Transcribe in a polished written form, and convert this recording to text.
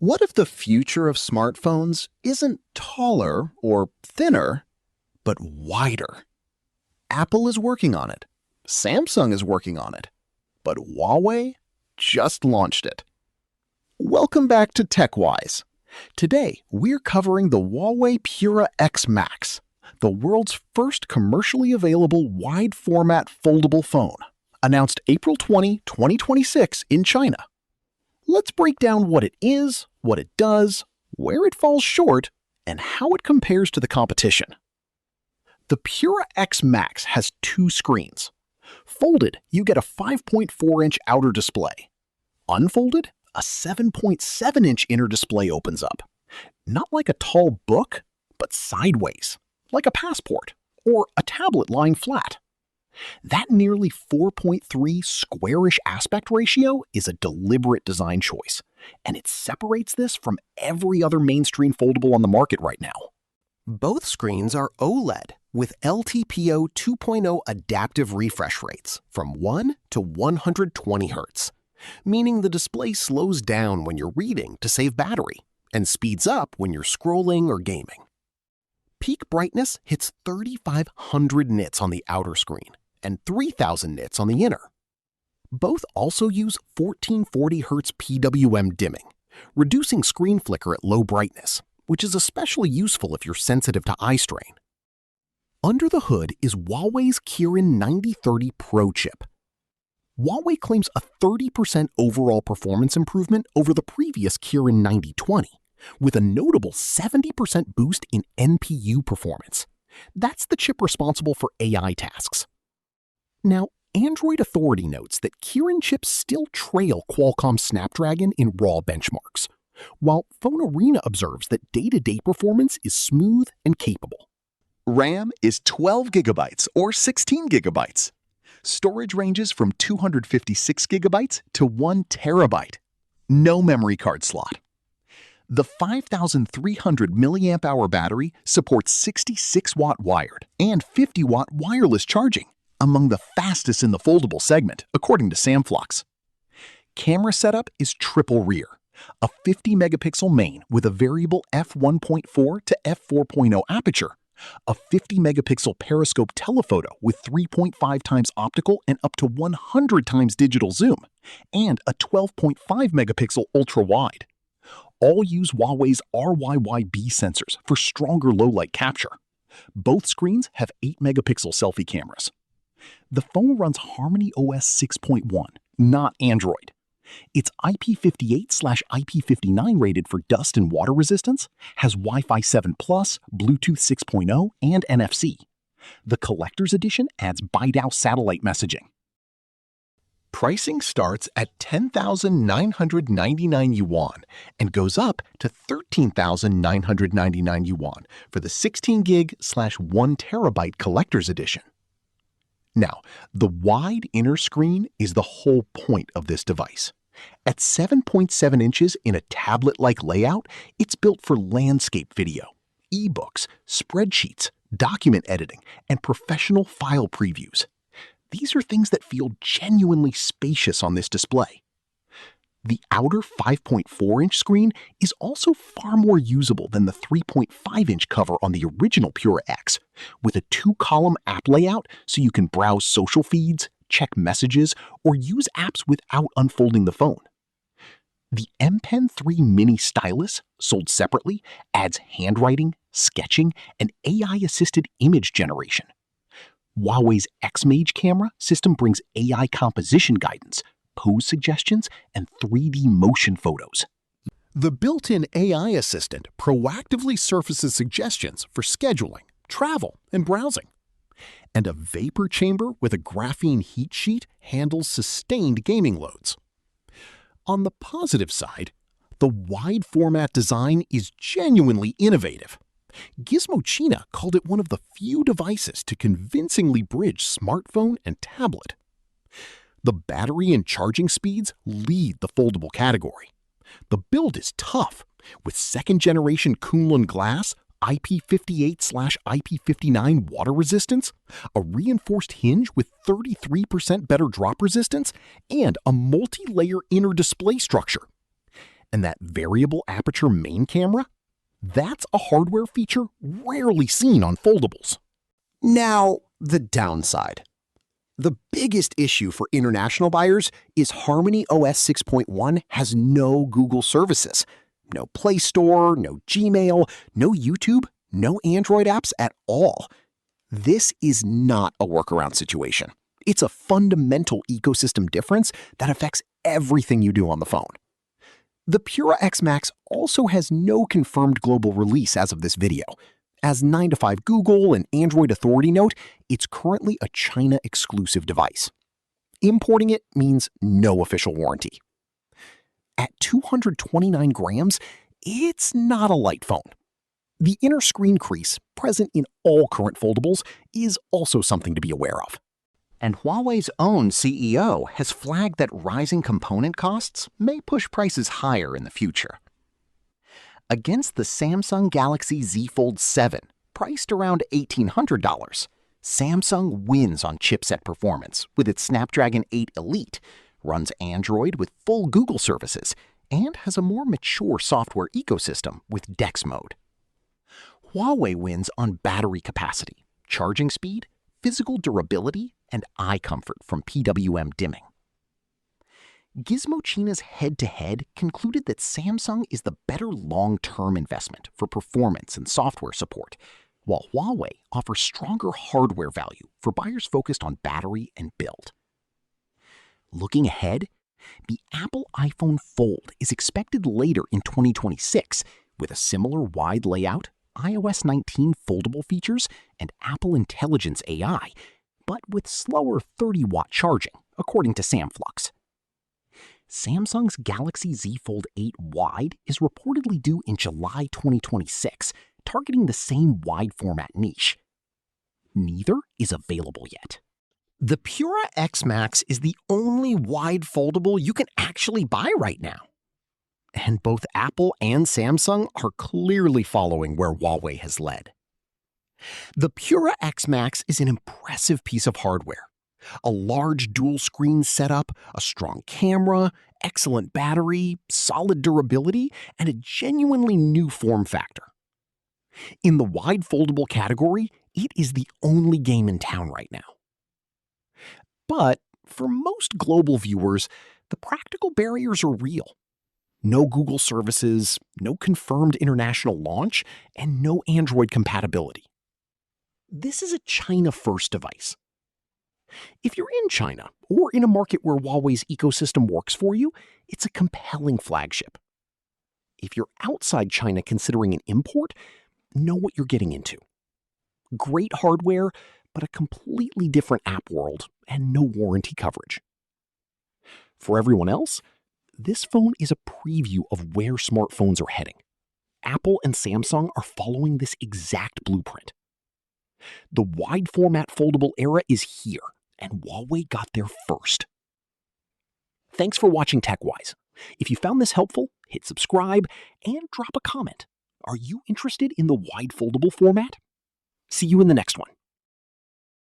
What if the future of smartphones isn't taller or thinner, but wider? Apple is working on it. Samsung is working on it. But Huawei just launched it. Welcome back to TechWise. Today, we're covering the Huawei Pura X Max, the world's first commercially available wide-format foldable phone, announced April 20, 2026 in China. Let's break down what it is, what it does, where it falls short, and how it compares to the competition. The Pura X Max has two screens. Folded, you get a 5.4-inch outer display. Unfolded, a 7.7-inch inner display opens up. Not like a tall book, but sideways, like a passport or a tablet lying flat. That nearly 4.3 squarish aspect ratio is a deliberate design choice, and it separates this from every other mainstream foldable on the market right now. Both screens are OLED with LTPO 2.0 adaptive refresh rates from 1 to 120 Hz, meaning the display slows down when you're reading to save battery and speeds up when you're scrolling or gaming. Peak brightness hits 3,500 nits on the outer screen and 3,000 nits on the inner. Both also use 1440 Hz PWM dimming, reducing screen flicker at low brightness, which is especially useful if you're sensitive to eye strain. Under the hood is Huawei's Kirin 9030 Pro chip. Huawei claims a 30% overall performance improvement over the previous Kirin 9020, with a notable 70% boost in NPU performance. That's the chip responsible for AI tasks. Now, Android Authority notes that Kirin chips still trail Qualcomm Snapdragon in raw benchmarks, while Phone Arena observes that day-to-day performance is smooth and capable. RAM is 12 gigabytes or 16 gigabytes. Storage ranges from 256 gigabytes to 1 terabyte. No memory card slot. The 5,300 mAh battery supports 66-watt wired and 50-watt wireless charging, among the fastest in the foldable segment, according to Samflux. Camera setup is triple rear, a 50-megapixel main with a variable f1.4 to f4.0 aperture, a 50-megapixel periscope telephoto with 3.5 times optical and up to 100 times digital zoom, and a 12.5-megapixel ultra-wide. All use Huawei's RYYB sensors for stronger low-light capture. Both screens have 8-megapixel selfie cameras. The phone runs Harmony OS 6.1, not Android. It's IP58/IP59 rated for dust and water resistance, has Wi-Fi 7 Plus, Bluetooth 6.0, and NFC. The Collector's Edition adds BeiDou satellite messaging. Pricing starts at 10,999 yuan and goes up to 13,999 yuan for the 16 gig/1 terabyte Collector's Edition. Now, the wide inner screen is the whole point of this device. At 7.7 inches in a tablet-like layout, it's built for landscape video, ebooks, spreadsheets, document editing, and professional file previews. These are things that feel genuinely spacious on this display. The outer 5.4-inch screen is also far more usable than the 3.5-inch cover on the original Pura X, with a 2-column app layout so you can browse social feeds, check messages, or use apps without unfolding the phone. The M Pen 3 Mini Stylus, sold separately, adds handwriting, sketching, and AI-assisted image generation. Huawei's XMAGE camera system brings AI composition guidance, pose suggestions, and 3D motion photos. The built-in AI assistant proactively surfaces suggestions for scheduling, travel, and browsing. And a vapor chamber with a graphene heat sheet handles sustained gaming loads. On the positive side, the wide-format design is genuinely innovative. Gizmo China called it one of the few devices to convincingly bridge smartphone and tablet. The battery and charging speeds lead the foldable category. The build is tough, with second-generation Kunlun glass, IP58/IP59 water resistance, a reinforced hinge with 33% better drop resistance, and a multi-layer inner display structure. And that variable aperture main camera? That's a hardware feature rarely seen on foldables. Now, the downside. The biggest issue for international buyers is Harmony OS 6.1 has no Google services. No Play Store, no Gmail, no YouTube, no Android apps at all. This is not a workaround situation. It's a fundamental ecosystem difference that affects everything you do on the phone. The Pura X Max also has no confirmed global release as of this video. As 9to5 Google and Android Authority note, it's currently a China-exclusive device. Importing it means no official warranty. At 229 grams, it's not a light phone. The inner screen crease, present in all current foldables, is also something to be aware of. And Huawei's own CEO has flagged that rising component costs may push prices higher in the future. Against the Samsung Galaxy Z Fold 7, priced around $1,800, Samsung wins on chipset performance with its Snapdragon 8 Elite, runs Android with full Google services, and has a more mature software ecosystem with Dex mode. Huawei wins on battery capacity, charging speed, physical durability, and eye comfort from PWM dimming. Gizmochina's head-to-head concluded that Samsung is the better long-term investment for performance and software support, while Huawei offers stronger hardware value for buyers focused on battery and build. Looking ahead, the Apple iPhone Fold is expected later in 2026 with a similar wide layout, iOS 19 foldable features, and Apple Intelligence AI, but with slower 30-watt charging, according to Samflux. Samsung's Galaxy Z Fold 8 Wide is reportedly due in July 2026, targeting the same wide format niche. Neither is available yet. The Pura X Max is the only wide foldable you can actually buy right now. And both Apple and Samsung are clearly following where Huawei has led. The Pura X Max is an impressive piece of hardware. A large dual-screen setup, a strong camera, excellent battery, solid durability, and a genuinely new form factor. In the wide foldable category, it is the only game in town right now. But for most global viewers, the practical barriers are real. No Google services, no confirmed international launch, and no Android compatibility. This is a China-first device. If you're in China, or in a market where Huawei's ecosystem works for you, it's a compelling flagship. If you're outside China considering an import, know what you're getting into. Great hardware, but a completely different app world and no warranty coverage. For everyone else, this phone is a preview of where smartphones are heading. Apple and Samsung are following this exact blueprint. The wide format foldable era is here, and Huawei got there first. Thanks for watching TechWise. If you found this helpful, hit subscribe and drop a comment. Are you interested in the wide foldable format? See you in the next one.